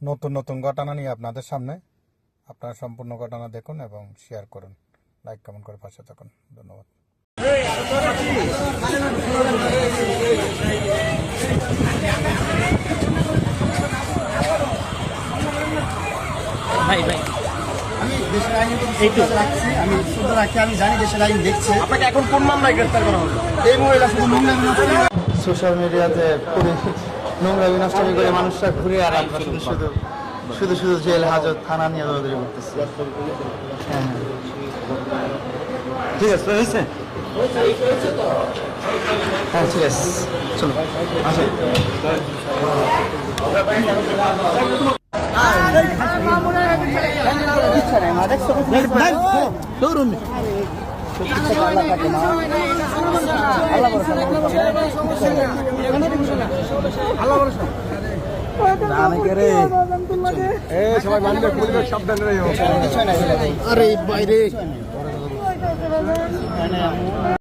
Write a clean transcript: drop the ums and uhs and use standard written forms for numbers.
নতুন নতুন ঘটনা নিয়ে আপনাদের সামনে। আপনারা সম্পূর্ণ ঘটনা দেখুন এবং শেয়ার করুন, লাইক কমেন্ট করে পাশে থাকুন। ধন্যবাদ। ভাই ভাই আমি দেশের আইনে রাখছি, আমি শুদ্ধ রাখি, আমি জানি দেশের আইন দেখছে। আপনাকে এখন কোন মামলায় গ্রেফতার করা হবে? এই মহিলা শুধু সোশ্যাল মিডিয়াতে নোংরা বিনষ্টমি করে মানুষরা ঘুরে, আর আমরা শুধু শুধু শুধু শুধু জেল হাজত থানা নিয়ে দৌড়াদৌড়ি করতেছি। হ্যাঁ ঠিক আছে, হয়েছে। হ্যাঁ ঠিক আছে, চলো আসুন। সবাই মানবে, সাবধানে। আরে বাইরে